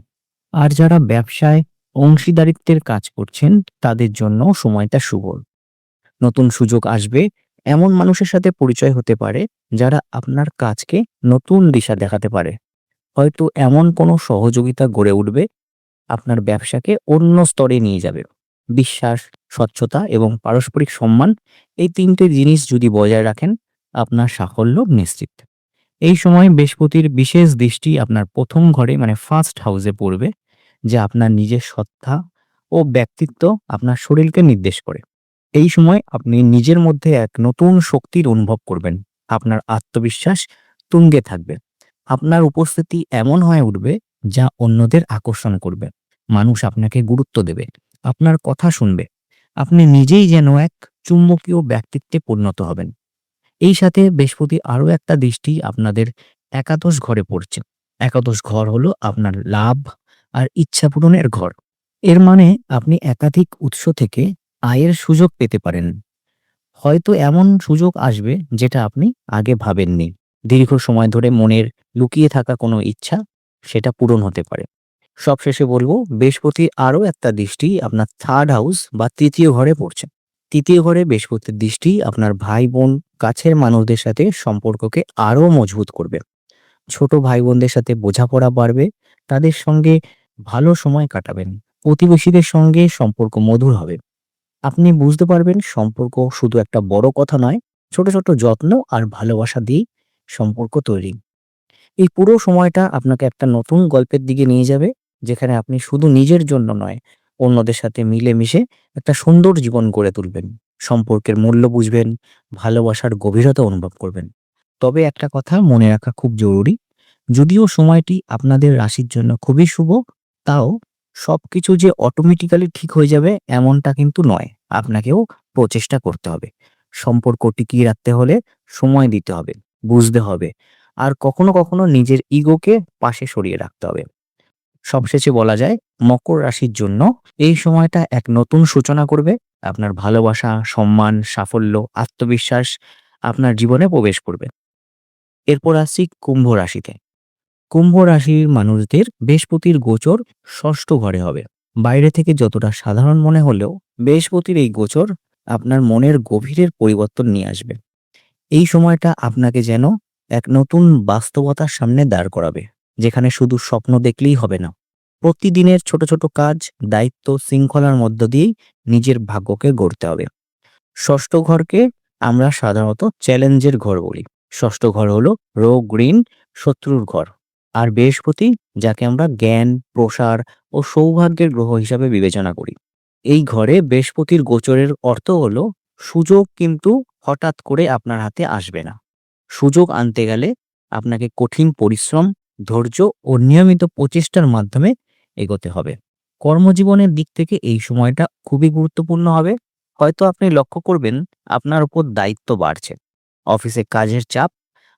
Speaker 1: আর যারা ব্যবসায় অংশীদারিত্বের কাজ করছেন তাদের জন্য সময়টা শুভ। নতুন সুযোগ আসবে, এমন মানুষের সাথে পরিচয় হতে পারে যারা আপনার কাজকে নতুন দিশা দেখাতে পারে। হয়তো এমন কোনো সহযোগিতা গড়ে উঠবে আপনার ব্যবসাকে অন্য স্তরে নিয়ে যাবে। বিশ্বাস, স্বচ্ছতা এবং পারস্পরিক সম্মান, এই ৩টে জিনিস যদি বজায় রাখেন, আপনার সাফল্য নিশ্চিত। এই সময় বৃহস্পতির বিশেষ দৃষ্টি আপনার ১ম ঘরে মানে ফার্স্ট হাউসে পড়বে, যা আপনার নিজের সত্তা ও ব্যক্তিত্ব আপনার শরীরকে নির্দেশ করে। এই সময় আপনি নিজের মধ্যে এক নতুন শক্তির অনুভব করবেন। আপনার আত্মবিশ্বাস তুঙ্গে থাকবে। আপনার উপস্থিতি এমন হয়ে উঠবে যা অন্যদের আকর্ষণ করবে। মানুষ আপনাকে গুরুত্ব দেবে, আপনার কথা শুনবে। আপনি নিজেই যেন এক চুম্বকীয় ব্যক্তিত্বে পরিণত হবেন। এই সাথে বৃহস্পতি আরো একটা দৃষ্টি আপনাদের একাদশ ঘরে পড়ছে। একাদশ ঘর হলো আপনার লাভ আর ইচ্ছা পূরণের ঘর। এর মানে আপনি একাধিক উৎস থেকে আয়ের সুযোগ পেতে পারেন। হয়তো এমন সুযোগ আসবে যেটা আপনি আগে ভাবেননি। দীর্ঘ সময় ধরে মনের লুকিয়ে থাকা কোনো ইচ্ছা সেটা পূরণ হতে পারে। সবশেষে বলবো, বৃহস্পতি আরো একটা দৃষ্টি আপনার থার্ড হাউস বা তৃতীয় ঘরে পড়ছে। তৃতীয় ঘরে বৃহস্পতির দৃষ্টি আপনার ভাই বোন, কাছের মানুষদের সাথে সম্পর্ককে আরো মজবুত করবে। ছোট ভাই বোনদের সাথে বোঝাপড়া বাড়বে, তাদের সঙ্গে ভালো সময় কাটাবেন। প্রতিবেশীদের সঙ্গে সম্পর্ক মধুর হবে। আপনি বুঝতে পারবেন সম্পর্ক শুধু একটা বড় কথা নয়, ছোট ছোট যত্ন আর ভালোবাসা দিয়ে সম্পর্ক তৈরি। এই পুরো সময়টা আপনাকে একটা নতুন গল্পের দিকে নিয়ে যাবে, যেখানে আপনি শুধু নিজের জন্য নয়, অন্যদের সাথে মিলেমিশে একটা সুন্দর জীবন গড়ে তুলবেন। সম্পর্কের মূল্য বুঝবেন, ভালোবাসার গভীরতা অনুভব করবেন। তবে একটা কথা মনে রাখা খুব জরুরি, যদিও সময়টি আপনাদের রাশির জন্য খুবই শুভ, তাও সবকিছু যে অটোমেটিক্যালি ঠিক হয়ে যাবে এমনটা কিন্তু নয়। আপনাকেও প্রচেষ্টা করতে হবে। সম্পর্ক টিকিয়ে রাখতে হলে সময় দিতে হবে, বুঝতে হবে, আর কখনো কখনো নিজের ইগোকে পাশে সরিয়ে রাখতে হবে। সবশেষে বলা যায়, মকর রাশির জন্য এই সময়টা এক নতুন সূচনা করবে। আপনার ভালোবাসা, সম্মান, সাফল্য, আত্মবিশ্বাস আপনার জীবনে প্রবেশ করবে। এরপর আসছি কুম্ভ রাশিতে। কুম্ভ রাশির মানুষদের বৃহস্পতির গোচর ষষ্ঠ ঘরে হবে। বাইরে থেকে যতটা সাধারণ মনে হলেও বৃহস্পতির এই গোচর আপনার মনের গভীরের পরিবর্তন নিয়ে আসবে। এই সময়টা আপনাকে যেন এক নতুন বাস্তবতার সামনে দাঁড় করাবে, যেখানে শুধু স্বপ্ন দেখলেই হবে না। প্রতিদিনের ছোট ছোট কাজ, দায়িত্ব, শৃঙ্খলার মধ্য দিয়েই নিজের ভাগ্যকে গড়তে হবে। ষষ্ঠ ঘরকে আমরা সাধারণত চ্যালেঞ্জের ঘর বলি। ষষ্ঠ ঘর হলো রোগ, ঋণ, শত্রুর ঘর। আর বৃহস্পতি, যাকে আমরা জ্ঞান, প্রসার ও সৌভাগ্যের গ্রহ হিসাবে বিবেচনা করি, এই ঘরে বৃহস্পতির গোচরের অর্থ হলো সুযোগ কিন্তু হঠাৎ করে আপনার হাতে আসবে না। সুযোগ আনতে গেলে আপনাকে কঠিন পরিশ্রম, ধৈর্য ও নিয়মিত প্রচেষ্টার মাধ্যমে এগোতে হবে। কর্মজীবনের দিক থেকে এই সময়টা খুবই গুরুত্বপূর্ণ হবে। হয়তো আপনি লক্ষ্য করবেন আপনার উপর দায়িত্ব বাড়ছে। অফিসে কাজের চাপ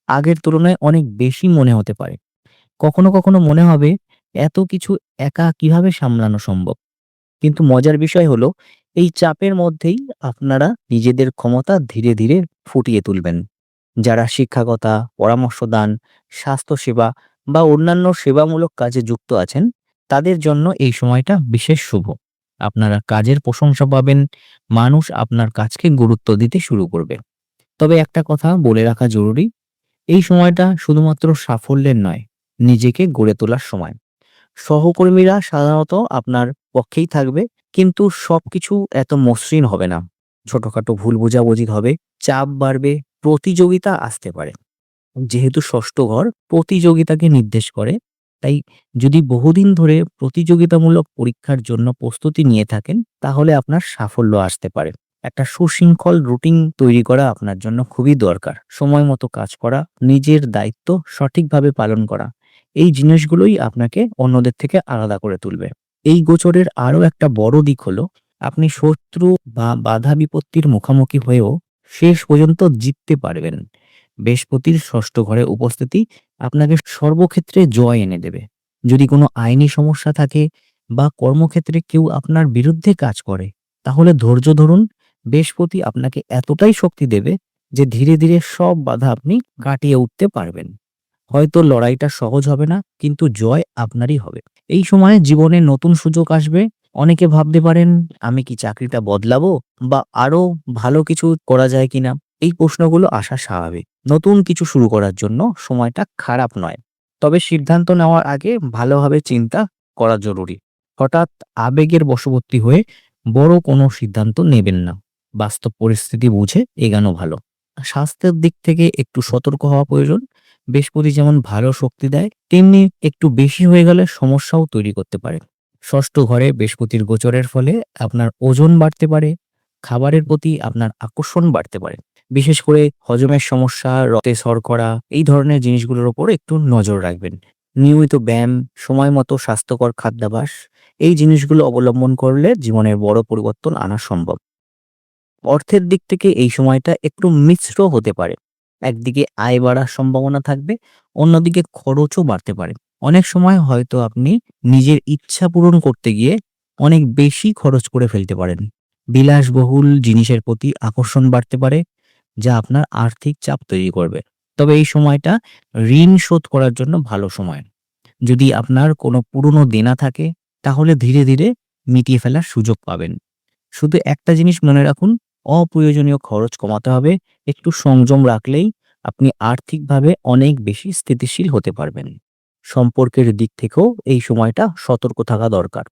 Speaker 1: আগের তুলনায় অনেক বেশি মনে হতে পারে। কখনো কখনো মনে হবে এত কিছু একা কিভাবে সামলানো সম্ভব। কিন্তু মজার বিষয় হলো, এই চাপের মধ্যেই আপনারা নিজেদের ক্ষমতা ধীরে ধীরে ফুটিয়ে তুলবেন। যারা শিক্ষকতা, পরামর্শদান, স্বাস্থ্যসেবা বা অন্যান্য সেবামূলক কাজে যুক্ত আছেন, তাদের জন্য এই সময়টা বিশেষ শুভ। আপনারা কাজের প্রশংসা পাবেন, মানুষ আপনার কাজকে গুরুত্ব দিতে শুরু করবে। তবে একটা কথা বলে রাখা জরুরি, এই সময়টা শুধুমাত্র সাফল্যের নয়, নিজেকে গড়ে তোলার সময়। সহকর্মীরা সাধারণত আপনার পক্ষেই থাকবে, কিন্তু সবকিছু এত মসৃণ হবে না। ছোটখাটো ভুল বোঝাবুঝি হবে, চাপ বাড়বে, প্রতিযোগিতা আসতে পারে। যেহেতু ষষ্ঠ ঘর প্রতিযোগিতাকে নির্দেশ করে, তাই যদি বহুদিন ধরে প্রতিযোগিতামূলক পরীক্ষার জন্য প্রস্তুতি নিয়ে থাকেন, তাহলে আপনার সাফল্য আসতে পারে। একটা সুশৃঙ্খল রুটিন তৈরি করা আপনার জন্য খুবই দরকার। সময় মতো কাজ করা, নিজের দায়িত্ব সঠিকভাবে পালন করা, এই জিনিসগুলোই আপনাকে অন্যদের থেকে আলাদা করে তুলবে। এই গোচরের আরো একটা বড় দিক হলো, আপনি শত্রু বা বাধা বিপত্তির মুখোমুখি হয়েও শেষ পর্যন্ত জিততে পারবেন। বৃহস্পতির ষষ্ঠ ঘরে উপস্থিতি আপনাকে সর্বক্ষেত্রে জয় এনে দেবে। যদি কোনো আইনি সমস্যা থাকে বা কর্মক্ষেত্রে কেউ আপনার বিরুদ্ধে কাজ করে, তাহলে ধৈর্য ধরুন। বৃহস্পতি আপনাকে এতটাই শক্তি দেবে যে ধীরে ধীরে সব বাধা আপনি কাটিয়ে উঠতে পারবেন। হয়তো লড়াইটা সহজ হবে না, কিন্তু জয় আপনারই হবে। এই সময়ে জীবনে নতুন সুযোগ আসবে। অনেকে ভাবতে পারেন, আমি কি চাকরিটা বদলাবো বা আরো ভালো কিছু করা যায় কিনা। এই প্রশ্নগুলো আসা স্বাভাবিক। নতুন কিছু শুরু করার জন্য সময়টা খারাপ নয়, তবে সিদ্ধান্ত নেওয়ার আগে ভালোভাবে চিন্তা করা জরুরি। হঠাৎ আবেগের বশবর্তী হয়ে বড় কোনো সিদ্ধান্ত নেবেন না। বাস্তব পরিস্থিতি বুঝে এগানো ভালো। স্বাস্থ্যের দিক থেকে একটু সতর্ক হওয়া প্রয়োজন। বৃহস্পতি যেমন ভালো শক্তি দেয়, তেমনি একটু বেশি হয়ে গেলে সমস্যাও তৈরি করতে পারে। ষষ্ঠ ঘরে বৃহস্পতির গোচরের ফলে আপনার ওজন বাড়তে পারে, খাবারের প্রতি আপনার আকর্ষণ বাড়তে পারে। বিশেষ করে হজমের সমস্যা, রক্তে শর্করা এই ধরনের জিনিসগুলোর উপর একটু নজর রাখবেন। নিয়মিত ব্যায়াম, সময় মতো স্বাস্থ্যকর খাদ্যাভ্যাস এই জিনিসগুলো অবলম্বন করলে জীবনের বড় পরিবর্তন আনা সম্ভব। অর্থের দিক থেকে এই সময়টা একটু মিশ্র হতে পারে। একদিকে আয় বাড়ার সম্ভাবনা থাকবে, অন্যদিকে খরচও বাড়তে পারে। অনেক সময় হয়তো আপনি নিজের ইচ্ছা পূরণ করতে গিয়ে অনেক বেশি খরচ করে ফেলতে পারেন। বিলাসবহুল জিনিসের প্রতি আকর্ষণ বাড়তে পারে, যা আপনার আর্থিক চাপ তৈরি করবে। তবে এই সময়টা ঋণ শোধ করার জন্য ভালো সময়। যদি আপনার কোনো পুরনো দেনা থাকে, তাহলে ধীরে ধীরে মিটিয়ে ফেলার সুযোগ পাবেন। শুধু একটা জিনিস মনে রাখুন, অপ্রয়োজনীয় খরচ কমাতে হবে। একটু সংযম রাখলেই আপনি আর্থিকভাবে অনেক বেশি স্থিতিশীল হতে পারবেন। সম্পর্কের দিক থেকেও এই সময়টা সতর্ক থাকা দরকার।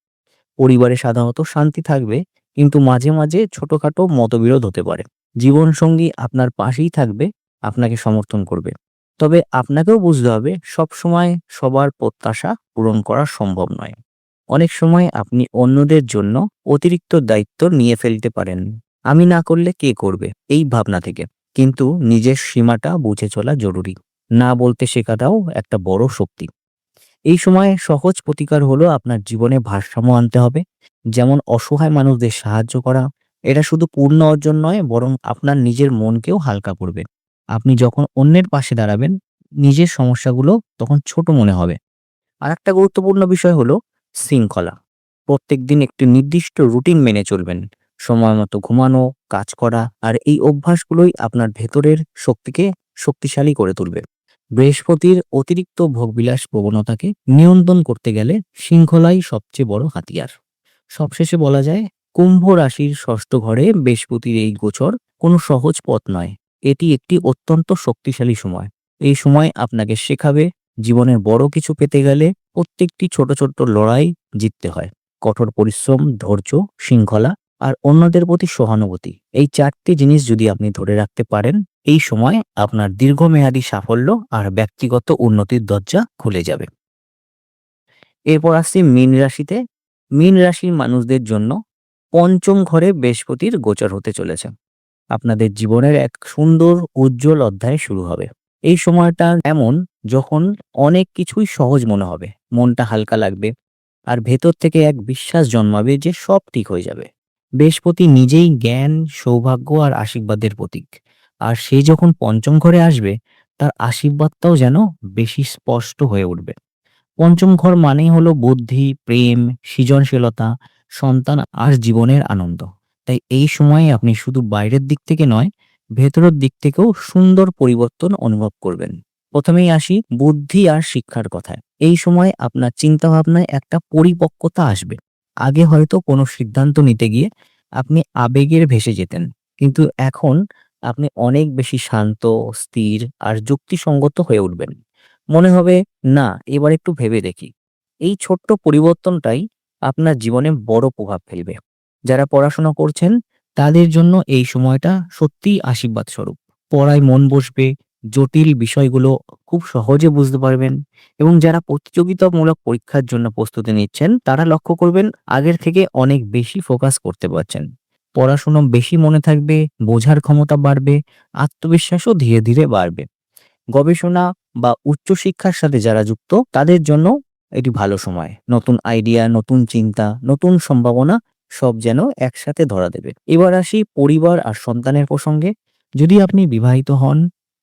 Speaker 1: পরিবারে সাধারণত শান্তি থাকবে, কিন্তু মাঝে মাঝে ছোটখাটো মতবিরোধ হতে পারে। জীবনসঙ্গী আপনার পাশেই থাকবে, আপনাকে সমর্থন করবে। তবে আপনাকেও বুঝতে হবে সবসময় সবার প্রত্যাশা পূরণ করা সম্ভব নয়। অনেক সময় আপনি অন্যদের জন্য অতিরিক্ত দায়িত্ব নিয়ে ফেলতে পারেন। আমি না করলে কে করবে এই ভাবনা থেকে। কিন্তু নিজের সীমাটা বুঝে চলা জরুরি। না বলতে শেখাটাও একটা বড় শক্তি। এই সময়ে সহজ প্রতিকার হলো আপনার জীবনে ভারসাম্য আনতে হবে। যেমন অসহায় মানুষদের সাহায্য করা। এটা শুধু পূর্ণ অর্জন নয়, বরং আপনার নিজের মনকেও হালকা করবে। আপনি যখন অন্যের পাশে দাঁড়াবেন, নিজের সমস্যাগুলো তখন ছোট মনে হবে। আরেকটা গুরুত্বপূর্ণ বিষয় হলো শৃঙ্খলা। প্রত্যেকদিন একটি নির্দিষ্ট রুটিন মেনে চলবেন। সময় মতো ঘুমানো, কাজ করা আর এই অভ্যাসগুলোই আপনার ভেতরের শক্তিকে শক্তিশালী করে তুলবে। বৃহস্পতির অতিরিক্ত ভোগবিলাস প্রবণতাকে নিয়ন্ত্রণ করতে গেলে শৃঙ্খলাই সবচেয়ে বড় হাতিয়ার। সবশেষে বলা যায়, কুম্ভ রাশির ষষ্ঠ ঘরে বৃহস্পতির এই গোচর কোনো সহজ পথ নয়। এটি একটি অত্যন্ত শক্তিশালী সময়। এই সময় আপনাকে শেখাবে জীবনের বড় কিছু পেতে গেলে প্রত্যেকটি ছোট ছোট লড়াই জিততে হয়। কঠোর পরিশ্রম, ধৈর্য, শৃঙ্খলা আর অন্যদের প্রতি সহানুভূতি, এই চারটি জিনিস যদি আপনি ধরে রাখতে পারেন, এই সময় আপনার দীর্ঘমেয়াদী সাফল্য আর ব্যক্তিগত উন্নতির দরজা খুলে যাবে। এরপর আসছি মীন রাশিতে। মীন রাশির মানুষদের জন্য পঞ্চম ঘরে বৃহস্পতির গোচর হতে চলেছে। আপনাদের জীবনের এক সুন্দর উজ্জ্বল অধ্যায় শুরু হবে। এই সময়টা এমন, যখন অনেক কিছুই সহজ মনে হবে, মনটা হালকা লাগবে আর ভেতর থেকে এক বিশ্বাস জন্মাবে যে সব ঠিক হয়ে যাবে। বৃহস্পতি নিজেই জ্ঞান, সৌভাগ্য আর আশীর্বাদের প্রতীক। আর সে যখন পঞ্চম ঘরে আসবে, তার আশীর্বাদটাও যেন বেশি স্পষ্ট হয়ে উঠবে। পঞ্চম ঘর মানেই হলো বুদ্ধি, প্রেম, সৃজনশীলতা, সন্তান আর জীবনের আনন্দ। তাই এই সময়ে আপনি শুধু বাইরের দিক থেকে নয়, ভেতরের দিক থেকেও সুন্দর পরিবর্তন অনুভব করবেন। প্রথমেই আসি বুদ্ধি আর শিক্ষার কথায়। এই সময় আপনার চিন্তা ভাবনায় একটা পরিপক্কতা আসবে। আগে হয়তো কোনো সিদ্ধান্ত নিতে গিয়ে আপনি আবেগের ভেসে যেতেন, কিন্তু এখন আপনি অনেক বেশি শান্ত, স্থির আর যুক্তিসঙ্গত হয়ে উঠবেন। মনে হবে, না, এবার একটু ভেবে দেখি। এই ছোট্ট পরিবর্তনটাই আপনার জীবনে বড় প্রভাব ফেলবে। যারা পড়াশোনা করছেন, তাদের জন্য এই সময়টা সত্যিই আশীর্বাদ স্বরূপ। পড়ায় মন বসবে, জটিল বিষয়গুলো খুব সহজে বুঝতে পারবেন। এবং যারা প্রতিযোগিতামূলক পরীক্ষার জন্য প্রস্তুতি নিচ্ছেন, তারা লক্ষ্য করবেন আগের থেকে অনেক বেশি ফোকাস করতে পারছেন। পড়াশোনা বেশি মনে থাকবে, বোঝার ক্ষমতা বাড়বে, আত্মবিশ্বাসও ধীরে ধীরে বাড়বে। গবেষণা বা উচ্চশিক্ষার সাথে যারা যুক্ত, তাদের জন্য এটি ভালো সময়। নতুন আইডিয়া, নতুন চিন্তা, নতুন সম্ভাবনা সব যেন একসাথে ধরা দেবে। এবার আসি পরিবার আর সন্তানের প্রসঙ্গে। যদি আপনি বিবাহিত হন,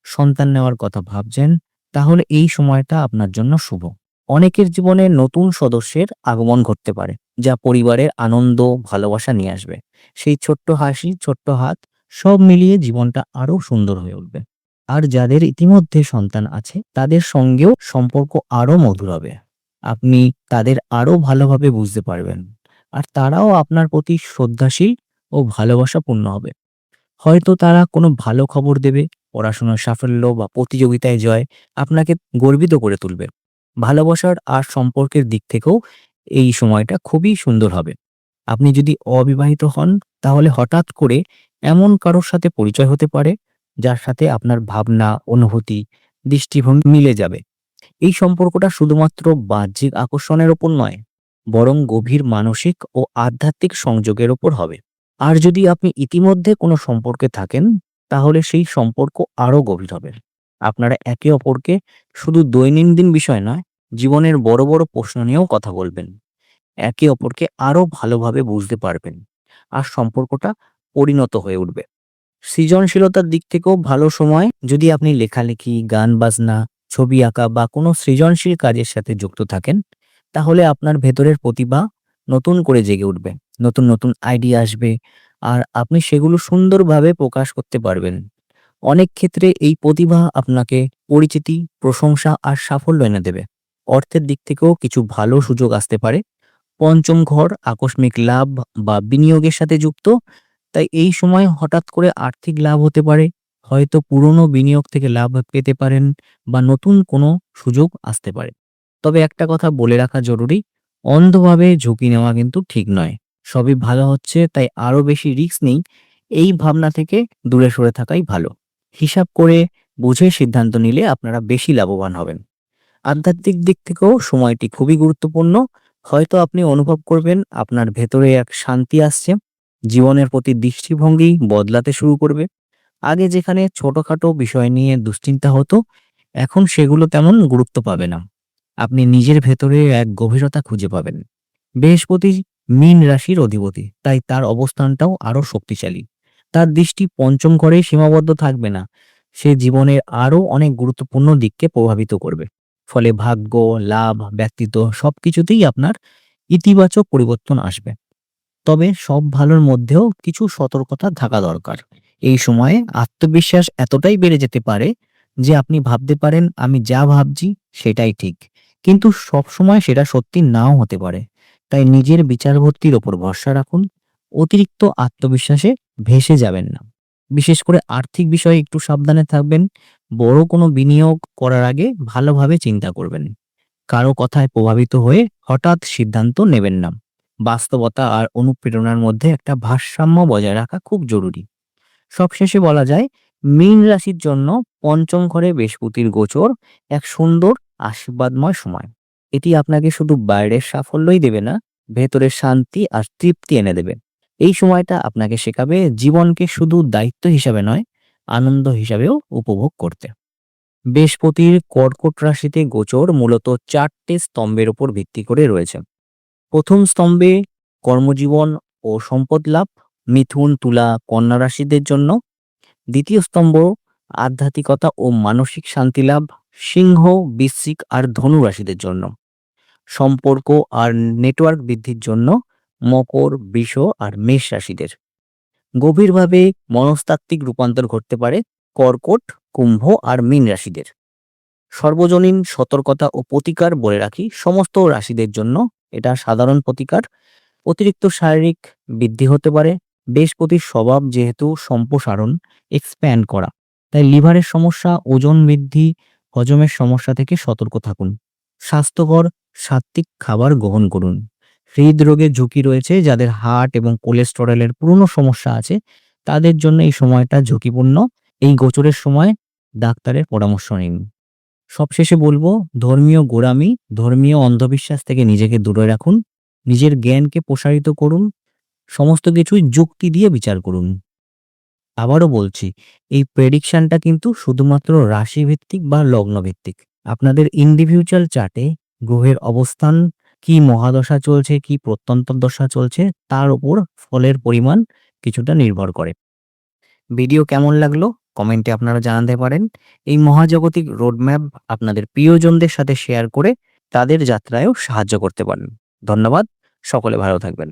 Speaker 1: সন্তান নেওয়ার কথা ভাবছেন, তাহলে এই সময়টা আপনার জন্য শুভ। অনেকের জীবনে নতুন সদস্যের আগমন ঘটতে পারে, যা পরিবারের আনন্দ, ভালোবাসা নিয়ে আসবে। সেই ছোট্ট হাসি, ছোট্ট হাত, সব মিলিয়ে জীবনটা আরো সুন্দর হয়ে উঠবে। আর যাদের ইতিমধ্যে সন্তান আছে, তাদের সঙ্গেও সম্পর্ক আরো মধুর হবে। আপনি তাদের আরো ভালোভাবে বুঝতে পারবেন, আর তারাও আপনার প্রতি শ্রদ্ধাশীল ও ভালোবাসাপূর্ণ হবে। হয়তো তারা কোনো ভালো খবর দেবে, পড়াশোনার সাফল্য বা প্রতিযোগিতায় জয় আপনাকে গর্বিত করে তুলবে। ভালোবাসার আর সম্পর্কের দিক থেকেও এই সময়টা খুবই সুন্দর হবে। আপনি যদি অবিবাহিত হন তাহলে হঠাৎ করে এমন কারোর সাথে পরিচয় হতে পারে যার সাথে আপনার ভাবনা, অনুভূতি, দৃষ্টিভঙ্গি মিলে যাবে। এই সম্পর্কটা শুধুমাত্র বাহ্যিক আকর্ষণের ওপর নয়, বরং গভীর মানসিক ও আধ্যাত্মিক সংযোগের ওপর হবে। আর যদি আপনি ইতিমধ্যে কোনো সম্পর্কে থাকেন, তাহলে সেই সম্পর্ক আরো গভীর হবে। আপনারা একে অপরকে শুধু দৈনন্দিন বিষয় নয়, জীবনের বড় বড় প্রশ্ন নিয়েও কথা বলবেন। একে অপরকে আরো ভালোভাবে বুঝতে পারবেন। আর সম্পর্কটা পরিণত হয়ে উঠবে। সৃজনশীলতার দিক থেকেও ভালো সময়। যদি আপনি লেখালেখি, গান বাজনা, ছবি আঁকা বা কোনো সৃজনশীল কাজের সাথে যুক্ত থাকেন, তাহলে আপনার ভেতরের প্রতিভা নতুন করে জেগে উঠবে। নতুন নতুন আইডিয়া আসবে আর আপনি সেগুলো সুন্দরভাবে প্রকাশ করতে পারবেন। অনেক ক্ষেত্রে এই প্রতিভা আপনাকে পরিচিতি, প্রশংসা আর সাফল্য এনে দেবে। অর্থের দিক থেকেও কিছু ভালো সুযোগ আসতে পারে। পঞ্চম ঘর আকস্মিক লাভ বা বিনিয়োগের সাথে যুক্ত। তাই এই সময় হঠাৎ করে আর্থিক লাভ হতে পারে। হয়তো পুরনো বিনিয়োগ থেকে লাভ পেতে পারেন বা নতুন কোনো সুযোগ আসতে পারে। তবে একটা কথা বলে রাখা জরুরি, অন্ধভাবে ঝুঁকি নেওয়া কিন্তু ঠিক নয়। সবই ভালো হচ্ছে তাই আরো বেশি রিস্ক নেই, এই ভাবনা থেকে দূরে সরে থাকাই ভালো। হিসাব করে বুঝে সিদ্ধান্ত নিলে আপনারা বেশি লাভবান হবেন। আধ্যাত্মিক দিক থেকেও সময়টি খুবই গুরুত্বপূর্ণ। হয়তো আপনি অনুভব করবেন আপনার ভেতরে এক শান্তি আসছে, জীবনের প্রতি দৃষ্টিভঙ্গি বদলাতে শুরু করবে। আগে যেখানে ছোটখাটো বিষয় নিয়ে দুশ্চিন্তা হতো, এখন সেগুলো তেমন গুরুত্ব পাবে না। আপনি নিজের ভেতরে এক গভীরতা খুঁজে পাবেন। বৃহস্পতি মীন রাশির অধিপতি, তাই তার অবস্থানটাও আরো শক্তিশালী। তার দৃষ্টি পঞ্চম ঘরে সীমাবদ্ধ থাকবে না, সে জীবনের আরো অনেক গুরুত্বপূর্ণ দিককে প্রভাবিত করবে। ফলে ভাগ্য, লাভ, ব্যক্তিত্ব সবকিছুতেই আপনার ইতিবাচক পরিবর্তন আসবে। তবে সব ভালোর মধ্যেও কিছু সতর্কতা থাকা দরকার। এই সময়ে আত্মবিশ্বাস এতটাই বেড়ে যেতে পারে যে আপনি ভাবতে পারেন আমি যা ভাবছি সেটাই ঠিক, কিন্তু সব সময় সেটা সত্যি নাও হতে পারে। তাই নিজের বিচারবুদ্ধির ওপর ভরসা রাখুন। অতিরিক্ত আত্মবিশ্বাসে ভেসে যাবেন না। বিশেষ করে আর্থিক বিষয়ে একটু সাবধানে থাকবেন। বড় কোনো বিনিয়োগ করার আগে ভালোভাবে চিন্তা করবেন। কারো কথায় প্রভাবিত হয়ে হঠাৎ সিদ্ধান্ত নেবেন না। বাস্তবতা আর অনুপ্রেরণার মধ্যে একটা ভারসাম্য বজায় রাখা খুব জরুরি। সবশেষে বলা যায়, মীন রাশির জন্য পঞ্চম ঘরে বৃহস্পতির গোচর এক সুন্দর আশীর্বাদময় সময়। এটি আপনাকে শুধু বাইরের সাফল্যই দেবে না, ভেতরের শান্তি আর তৃপ্তি এনে দেবে। এই সময়টা আপনাকে শেখাবে জীবনকে শুধু দায়িত্ব হিসাবে নয়, আনন্দ হিসাবেও উপভোগ করতে। বৃহস্পতির কর্কট রাশিতে গোচর মূলত 4টে স্তম্ভের উপর ভিত্তি করে রয়েছে। প্রথম স্তম্ভে কর্মজীবন ও সম্পদ লাভ, মিথুন, তুলা, কন্যা রাশিদের জন্য। দ্বিতীয় স্তম্ভ আধ্যাত্মিকতা ও মানসিক শান্তি লাভ, সিংহ, বৃশ্চিক আর ধনু রাশিদের জন্য। সম্পর্ক আর নেটওয়ার্ক বৃদ্ধির জন্য মকর, বৃষ আর মেষ রাশিদের। গভীরভাবে মনস্তাত্ত্বিক রূপান্তর ঘটতে পারে কর্কট, কুম্ভ আর মীন রাশিদের। সর্বজনীন সতর্কতা ও প্রতিকার বলে রাখি সমস্ত রাশিদের জন্য। এটা সাধারণ প্রতিকার। অতিরিক্ত শারীরিক বৃদ্ধি হতে পারে। বৃহস্পতির স্বভাব যেহেতু সম্প্রসারণ, এক্সপ্যান্ড করা, তাই লিভারের সমস্যা, ওজন বৃদ্ধি, হজমের সমস্যা থেকে সতর্ক থাকুন। স্বাস্থ্যকর সাত্ত্বিক খাবার গ্রহণ করুন। হৃদরোগের ঝুঁকি রয়েছে, যাদের হার্ট এবং কোলেস্টেরলের পুরনো সমস্যা আছে, তাদের জন্য এই সময়টা ঝুঁকিপূর্ণ। এই গোচরের সময় ডাক্তারের পরামর্শ নিন। সবশেষে বলবো, ধর্মীয় গোঁড়ামি, ধর্মীয় অন্ধবিশ্বাস থেকে নিজেকে দূরে রাখুন। নিজের জ্ঞানকে প্রসারিত করুন। সমস্ত কিছুই যুক্তি দিয়ে বিচার করুন। আবারও বলছি, এই প্রেডিকশনটা কিন্তু শুধুমাত্র রাশিভিত্তিক বা লগ্নভিত্তিক। আপনাদের ইন্ডিভিজুয়াল চার্টে গ্রহের অবস্থান, কি মহাদশা চলছে, কি প্রত্যন্তর দশা চলছে, তার উপর ফলের পরিমাণ কিছুটা নির্ভর করে। ভিডিও কেমন লাগলো কমেন্টে আপনারা জানাতে পারেন। এই মহাজাগতিক রোডম্যাপ আপনাদের প্রিয়জনদের সাথে শেয়ার করে তাদের যাত্রায়ও সাহায্য করতে পারেন। ধন্যবাদ। সকলে ভালো থাকবেন।